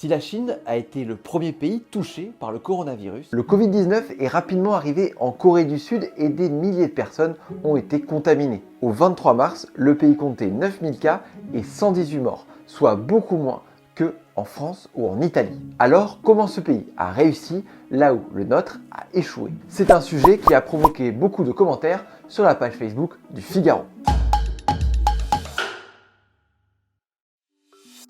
Si la Chine a été le premier pays touché par le coronavirus, le Covid-19 est rapidement arrivé en Corée du Sud et des milliers de personnes ont été contaminées. Au 23 mars, le pays comptait 9000 cas et 118 morts, soit beaucoup moins que en France ou en Italie. Alors, comment ce pays a réussi là où le nôtre a échoué? C'est un sujet qui a provoqué beaucoup de commentaires sur la page Facebook du Figaro.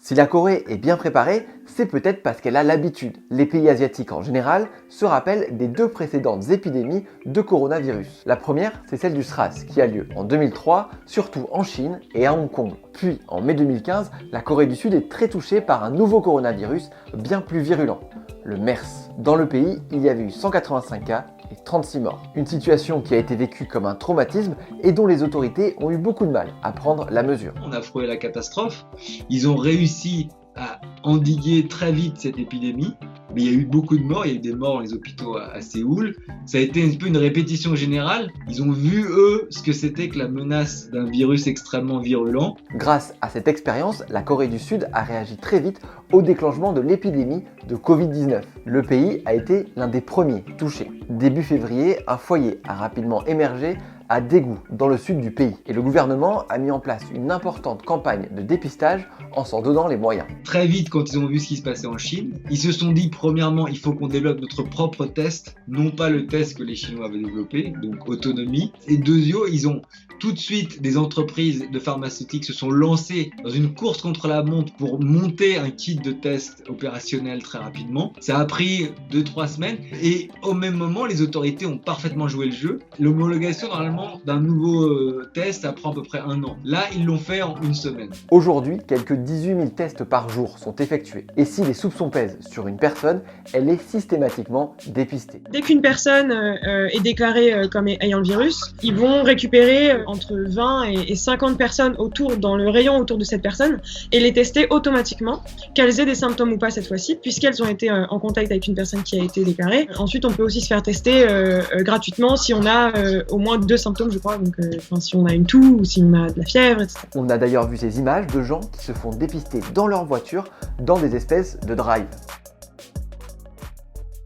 Si la Corée est bien préparée, c'est peut-être parce qu'elle a l'habitude. Les pays asiatiques en général se rappellent des deux précédentes épidémies de coronavirus. La première, c'est celle du SRAS qui a lieu en 2003, surtout en Chine et à Hong Kong. Puis en mai 2015, la Corée du Sud est très touchée par un nouveau coronavirus bien plus virulent, le MERS. Dans le pays, il y avait eu 185 cas et 36 morts. Une situation qui a été vécue comme un traumatisme et dont les autorités ont eu beaucoup de mal à prendre la mesure. On a frôlé la catastrophe. Ils ont réussi à endiguer très vite cette épidémie, mais il y a eu beaucoup de morts, il y a eu des morts dans les hôpitaux à Séoul. Ça a été un peu une répétition générale. Ils ont vu, eux, ce que c'était que la menace d'un virus extrêmement virulent. Grâce à cette expérience, la Corée du Sud a réagi très vite au déclenchement de l'épidémie de Covid-19. Le pays a été l'un des premiers touchés. Début février, un foyer a rapidement émergé à Daegu, dans le sud du pays. Et le gouvernement a mis en place une importante campagne de dépistage en s'en donnant les moyens. Très vite, quand ils ont vu ce qui se passait en Chine, ils se sont dit, premièrement, il faut qu'on développe notre propre test, non pas le test que les Chinois avaient développé, donc autonomie. Et deuxièmement, ils ont tout de suite, des entreprises de pharmaceutiques se sont lancées dans une course contre la montre pour monter un kit de test opérationnel très rapidement. Ça a pris 2-3 semaines et au même moment, les autorités ont parfaitement joué le jeu. L'homologation, normalement, d'un nouveau test, ça prend à peu près 1 an. Là, ils l'ont fait en 1 semaine. Aujourd'hui, quelques 18 000 tests par jour sont effectués. Et si les soupçons pèsent sur une personne, elle est systématiquement dépistée. Dès qu'une personne est déclarée comme ayant le virus, ils vont récupérer entre 20 et 50 personnes dans le rayon autour de cette personne et les tester automatiquement, qu'elles aient des symptômes ou pas cette fois-ci, puisqu'elles ont été en contact avec une personne qui a été déclarée. Ensuite, on peut aussi se faire tester gratuitement si on a au moins 2 symptômes, je crois, donc si on a une toux ou si on a de la fièvre, etc. On a d'ailleurs vu ces images de gens qui se font dépister dans leur voiture dans des espèces de drive.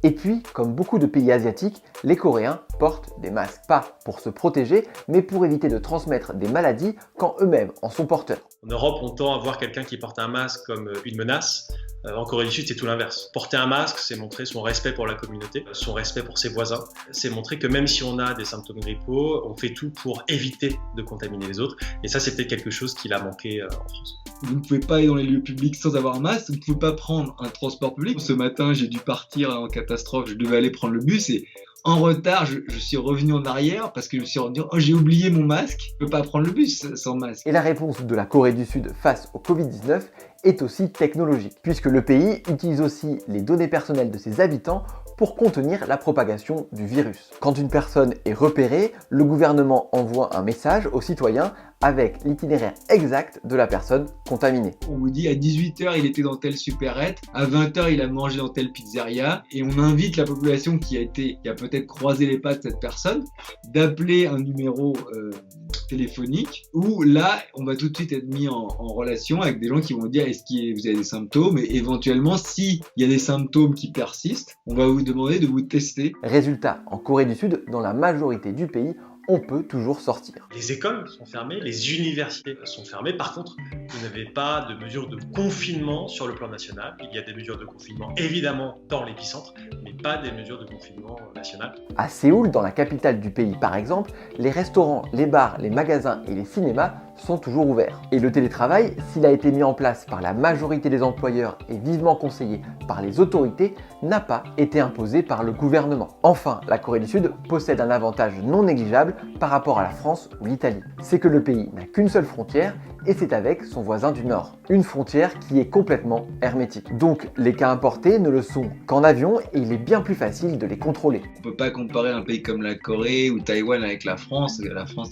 Et puis, comme beaucoup de pays asiatiques, les Coréens portent des masques. Pas pour se protéger, mais pour éviter de transmettre des maladies quand eux-mêmes en sont porteurs. En Europe, on tend à voir quelqu'un qui porte un masque comme une menace. En Corée du Sud, c'est tout l'inverse. Porter un masque, c'est montrer son respect pour la communauté, son respect pour ses voisins. C'est montrer que même si on a des symptômes grippaux, on fait tout pour éviter de contaminer les autres. Et ça, c'était quelque chose qui a manqué en France. Vous ne pouvez pas aller dans les lieux publics sans avoir un masque, vous ne pouvez pas prendre un transport public. Ce matin, j'ai dû partir en catastrophe, je devais aller prendre le bus et en retard, je suis revenu en arrière parce que je me suis rendu compte, j'ai oublié mon masque, je ne peux pas prendre le bus sans masque. Et la réponse de la Corée du Sud face au Covid-19 est aussi technologique, puisque le pays utilise aussi les données personnelles de ses habitants pour contenir la propagation du virus. Quand une personne est repérée, le gouvernement envoie un message aux citoyens avec l'itinéraire exact de la personne contaminée. On vous dit à 18h il était dans telle supérette, à 20h il a mangé dans telle pizzeria et on invite la population qui a peut-être croisé les pas de cette personne d'appeler un numéro téléphonique où là on va tout de suite être mis en relation avec des gens qui vont dire est-ce que vous avez des symptômes et éventuellement s'il y a des symptômes qui persistent, on va vous demander de vous tester. Résultat, en Corée du Sud, dans la majorité du pays, on peut toujours sortir. Les écoles sont fermées, les universités sont fermées. Par contre, vous n'avez pas de mesures de confinement sur le plan national. Il y a des mesures de confinement, évidemment, dans l'épicentre, mais pas des mesures de confinement national. À Séoul, dans la capitale du pays par exemple, les restaurants, les bars, les magasins et les cinémas sont toujours ouverts. Et le télétravail, s'il a été mis en place par la majorité des employeurs et vivement conseillé par les autorités, n'a pas été imposé par le gouvernement. Enfin, la Corée du Sud possède un avantage non négligeable par rapport à la France ou l'Italie. C'est que le pays n'a qu'une seule frontière et c'est avec son voisin du Nord. Une frontière qui est complètement hermétique. Donc les cas importés ne le sont qu'en avion et il est bien plus facile de les contrôler. On ne peut pas comparer un pays comme la Corée ou Taïwan avec la France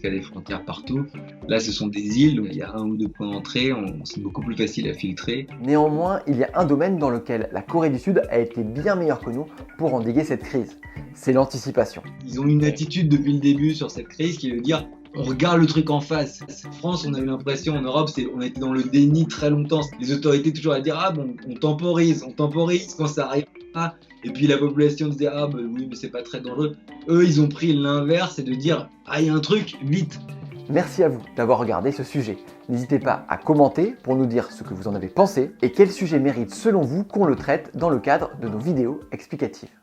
qui a des frontières partout. Là ce sont des îles, donc il y a 1 ou 2 points d'entrée, c'est beaucoup plus facile à filtrer. Néanmoins, il y a un domaine dans lequel la Corée du Sud a été bien meilleure que nous pour endiguer cette crise. C'est l'anticipation. Ils ont une attitude depuis le début sur cette crise qui veut dire on regarde le truc en face. En France, on a eu l'impression, en Europe, on a été dans le déni très longtemps. Les autorités toujours à dire ah bon, on temporise quand ça arrive pas. Et puis la population disait ah bah oui mais c'est pas très dangereux. Eux ils ont pris l'inverse et de dire ah il y a un truc, vite. Merci à vous d'avoir regardé ce sujet. N'hésitez pas à commenter pour nous dire ce que vous en avez pensé et quel sujet mérite selon vous qu'on le traite dans le cadre de nos vidéos explicatives.